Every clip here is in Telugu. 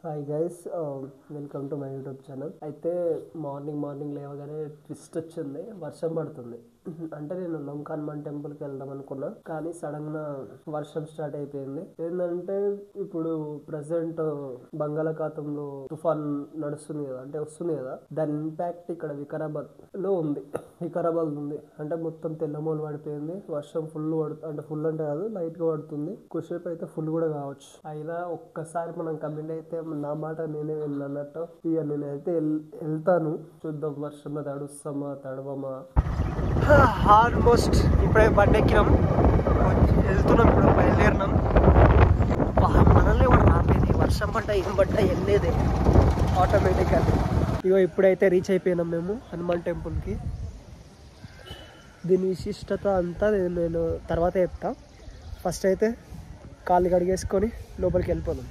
Hi guys, welcome to my YouTube channel. అయితే మార్నింగ్ లేవగానే ట్విస్ట్ వచ్చింది, వర్షం పడుతుంది. అంటే నేను లంక హనుమాన్ టెంపుల్కి వెళ్దాం అనుకున్నా, కానీ సడన్గా వర్షం స్టార్ట్ అయిపోయింది. ఏంటంటే ఇప్పుడు ప్రజెంట్ బంగాళాఖాతంలో తుఫాన్ నడుస్తుంది కదా, అంటే వస్తుంది కదా, దాని ఇంపాక్ట్ ఇక్కడ వికారాబాద్ ఉంది. అంటే మొత్తం తెల్లమూలు పడిపోయింది. వర్షం ఫుల్ అంటే ఫుల్ అంటే కాదు, లైట్ గా పడుతుంది. కొద్దిసేపు అయితే ఫుల్ కూడా కావచ్చు. అయినా ఒక్కసారి మనం కమిట్ అయితే నా మాట నేనే వెళ్ళన్నట్టు ఇక నేనైతే వెళ్తాను. చూద్దాం, వర్షంలో తడుస్తామా తడవమా. ఆల్మోస్ట్ ఇప్పుడే బండి ఎక్కినాం, వెళ్తున్నాం, ఇప్పుడు బయలుదేరినాం. మనల్ని కూడా రాలేదు, వర్షం పడ్డా ఏం పడ్డా వెళ్ళేదే ఆటోమేటిక్గా. ఇగో ఇప్పుడైతే రీచ్ అయిపోయినాం మేము హనుమాన్ టెంపుల్కి. దీని విశిష్టత అంతా నేను తర్వాత చెప్తా. ఫస్ట్ అయితే కాళ్ళు కడిగేసుకొని లోపలికి వెళ్ళిపోదాం.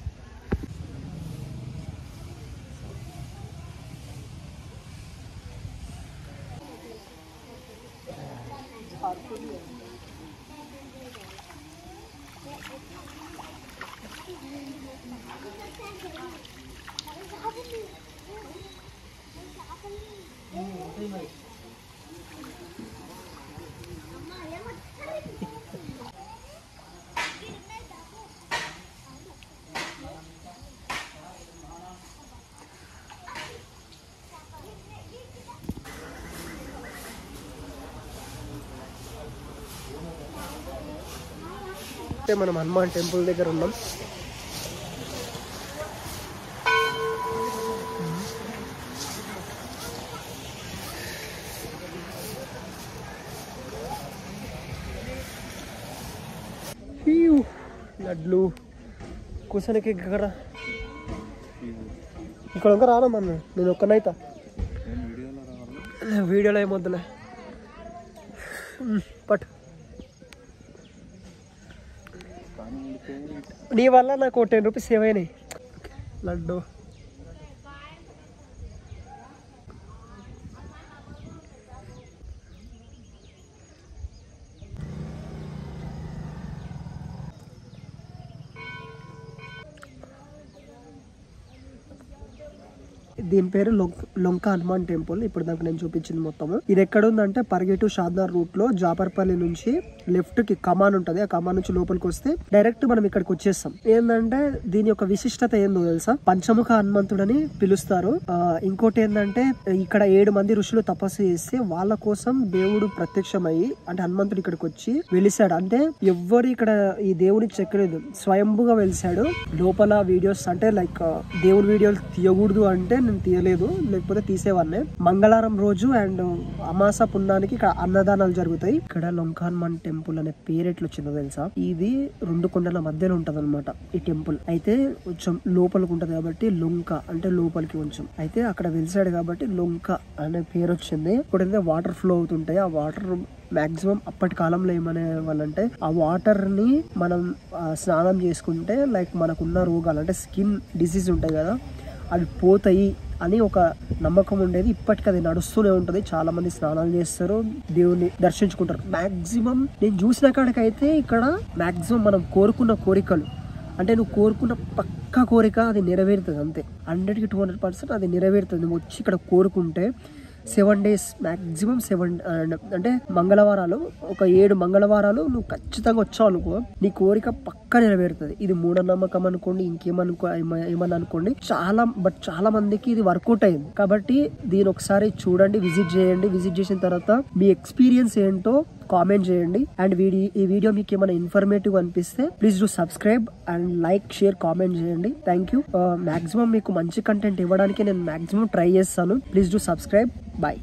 మనం హనుమాన్ టెంపుల్ దగ్గర ఉన్నాం. లడ్లు కూర్చోనికి ఇక్కడ ఇంకా రానమ్మా, నేను ఒక్కనైతా వీడియోలో ఏమొద్దులే. బట్ నీ వల్ల నాకు 10 రూపీస్ సేవ్ అయినాయి. లడ్డు దీని పేరు లొంక హనుమాన్ టెంపుల్. ఇప్పుడు దానికి నేను చూపించింది మొత్తము. ఇది ఎక్కడ ఉందంటే పరిగెటు షాద్నగర్ రూట్ లో జాపర్పల్లి నుంచి లెఫ్ట్ కి కమాన్ ఉంటది. ఆ కమాన్ నుంచి లోపలికి వస్తే డైరెక్ట్ మనం ఇక్కడికి వచ్చేస్తాం. ఏంటంటే దీని యొక్క విశిష్టత ఏందో తెలుసా? పంచముఖ హనుమంతుడని పిలుస్తారు. ఇంకోటి ఏంటంటే ఇక్కడ 7 మంది ఋషులు తపస్సు చేస్తే వాళ్ళ కోసం దేవుడు ప్రత్యక్షమయ్యి, అంటే హనుమంతుడు ఇక్కడికి వచ్చి వెలిసాడు. అంటే ఎవ్వరు ఇక్కడ ఈ దేవుడికి చెక్కలేదు, స్వయంభుగా వెలిసాడు. లోపల వీడియోస్ అంటే లైక్ దేవుడి వీడియోలు తీయకూడదు అంటే నేను తీయలేదు, లేకపోతే తీసేవాడిని. మంగళవారం రోజు అండ్ అమాస పుణ్యానికి ఇక్కడ అన్నదానాలు జరుగుతాయి. ఇక్కడ లొంక హనుమాన్ టెంపుల్ అనే పేరు ఎట్లా వచ్చిందో తెలుసా? ఇది 2 కొండల మధ్యలో ఉంటది అనమాట ఈ టెంపుల్. అయితే కొంచెం లోపలికి ఉంటది కాబట్టి లొంక అంటే లోపలికి కొంచెం. అయితే అక్కడ వెలిసాడు కాబట్టి లొంక అనే పేరు వచ్చింది. ఇప్పుడైతే వాటర్ ఫ్లో అవుతుంటాయి. ఆ వాటర్ మాక్సిమం అప్పటి కాలంలో ఏమనే వాళ్ళంటే ఆ వాటర్ ని మనం స్నానం చేసుకుంటే లైక్ మనకున్న రోగాలు అంటే స్కిన్ డిసీజ్ ఉంటాయి కదా, అవి పోతాయి అని ఒక నమ్మకం ఉండేది. ఇప్పటికీ అది నడుస్తూనే ఉంటది. చాలా మంది స్నానాలు చేస్తారు, దేవుని దర్శించుకుంటారు. మాక్సిమం నేను చూసిన కాడికైతే ఇక్కడ మాక్సిమం మనం కోరుకున్న కోరికలు అంటే నువ్వు కోరుకున్న పక్కా కోరిక అది నెరవేరుతుంది. అంతే, 100కి 200% అది నెరవేరుతుంది. నువ్వు వచ్చి ఇక్కడ కోరుకుంటే 7 days మాక్సిమం 7 అంటే మంగళవారాలు, ఒక 7 మంగళవారాలు నువ్వు ఖచ్చితంగా వచ్చావు అనుకో, నీ కోరిక పక్కా నెరవేరుతుంది. ఇది మూఢనమ్మకం అనుకోండి, ఏమన్నా అనుకోండి, చాలా మందికి ఇది వర్కౌట్ అయింది. కాబట్టి దీని ఒకసారి చూడండి, విజిట్ చేయండి. విజిట్ చేసిన తర్వాత మీ ఎక్స్పీరియన్స్ ఏంటో కామెంట్ చేయండి. అండ్ ఈ వీడియో మీకు ఏమైనా ఇన్ఫర్మేటివ్ అనిపిస్తే please do subscribe and like, share, comment చేయండి. Thank you. మాక్సిమం మీకు మంచి కంటెంట్ ఇవ్వడానికి నేను మాక్సిమం ట్రై చేస్తాను. Please do subscribe. బాయ్.